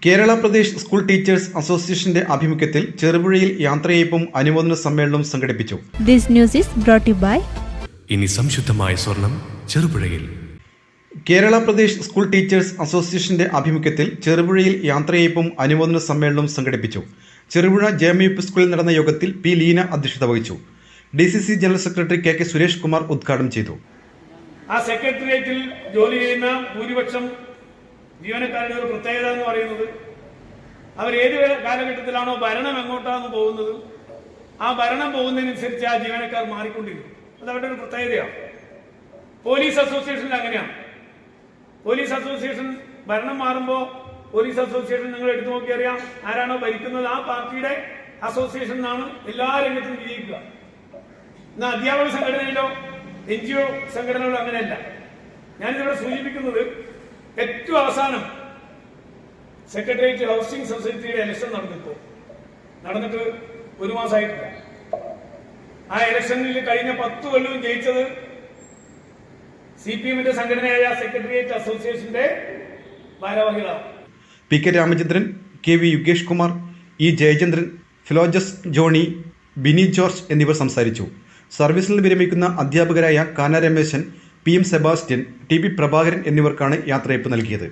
Kerala Pradesh school teachers അസോസിയേഷന്റെ ആഭിമുഖ്യത്തിൽ ചെറുപുഴയിൽ യാത്രയയപ്പും അനുമോദന സമ്മേളനവും സംഘടിപ്പിച്ചു. This news is brought you by ഇനി സംശുദ്ധമായ സ്വർണം ചെറുപുഴയിൽ. കേരള പ്രദേശ് സ്കൂൾ ടീച്ചേഴ്സ് അസോസിയേഷന്റെ ആഭിമുഖ്യത്തിൽ ചെറുപുഴയിൽ യാത്രയയപ്പും അനുമോദന സമ്മേളനവും സംഘടിപ്പിച്ചു. ചെറുപുഴ JMUP സ്കൂളിൽ നടന്ന യോഗത്തിൽ P. ലീന അധ്യക്ഷത വഹിച്ചു. DCC general secretary KK Suresh Kumar ഉദ്ഘാടനം ചെയ്തു. ആ സെക്രട്ടേറിയറ്റിൽ ജോലി ചെയ്യുന്ന ഭൂരിപക്ഷം ജീവനക്കാരുടെ ഒരു പ്രത്യേകത എന്ന് പറയുന്നത് അവർ ഏത് കാലഘട്ടത്തിലാണോ ഭരണം എങ്ങോട്ടാണ് പോകുന്നത് ആ ഭരണം പോകുന്നതിനനുസരിച്ച് ആ ജീവനക്കാർ മാറിക്കൊണ്ടിരിക്കും. അത് അവരുടെ ഒരു പ്രത്യേകതയാണ്. പോലീസ് അസോസിയേഷനിൽ അങ്ങനെയാണ്. പോലീസ് അസോസിയേഷൻ ഭരണം മാറുമ്പോൾ പോലീസ് അസോസിയേഷൻ നിങ്ങൾ എടുത്തു നോക്കി അറിയാം, ആരാണോ ഭരിക്കുന്നത് ആ പാർട്ടിയുടെ അസോസിയേഷൻ എന്നാണ് എല്ലാ രംഗത്തും വിജയിക്കുക. എന്നാൽ അധ്യാപക സംഘടനയിലോ NGO സംഘടനകളോ അങ്ങനെയല്ല. ഞാനിതിവിടെ സൂചിപ്പിക്കുന്നത് ഏറ്റവും അവസാനം സെക്രട്ടേറിയറ്റ് ഹൗസിംഗ് സൊസൈറ്റിയുടെ ഇലക്ഷൻ നടന്നിട്ട് ഒരു മാസമായിട്ടില്ല. ആ ഇലക്ഷനിൽ കഴിഞ്ഞ 10 കൊല്ലവും ജയിച്ചത് CPMന്റെ സംഘടനയായ സെക്രട്ടേറിയറ്റ് അസോസിയേഷന്റെ ഭാരവാഹികളാണ്. PK Ramachandran, KV Yugesh Kumar, E. Jayachandran, Philojas Johny, Bini George എന്നിവർ സംസാരിച്ചു. സർവീസിൽ വിരമിക്കുന്ന അധ്യാപകരായ കാന Rameshan, PM Sebastian, TP Prabhakaran എന്നിവർക്കാണ് യാത്രയയപ്പ് നൽകിയത്.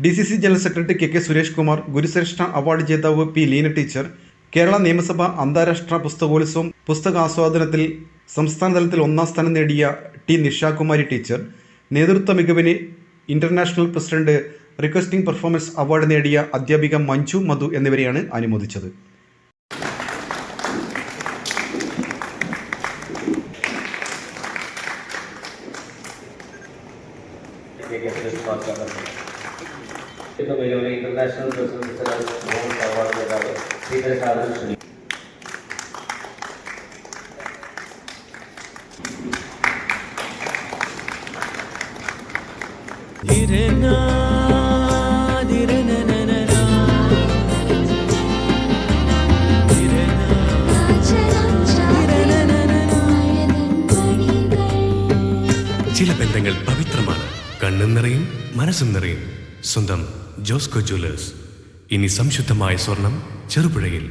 DCC general secretary KK Suresh Kumar, ഗുരുശ്രേഷ്ഠ അവാർഡ് ജേതാവ് P. ലീന ടീച്ചർ, കേരള നിയമസഭ അന്താരാഷ്ട്ര പുസ്തകോത്സവം പുസ്തകാസ്വാദനത്തിൽ സംസ്ഥാനതലത്തിൽ 1ാം സ്ഥാനം നേടിയ T. നിഷാകുമാരി ടീച്ചർ, നേതൃത്വ മികവിന് international president requesting performance award നേടിയ അധ്യാപിക മഞ്ജു മധു എന്നിവരെയാണ് അനുമോദിച്ചത്. ഇന്റർനാഷണൽ അവാർഡ് നേതാവ് ശ്രീധരൻ. ചില ബന്ധങ്ങൾ പവിത്രമാണ്. കണ്ണും നിറയും മനസ്സും നിറയും. സ്വന്തം ജോസ്കോ ജ്വല്ലേഴ്സ്. ഇനി സംശുദ്ധമായ സ്വർണം ചെറുപുഴയിൽ.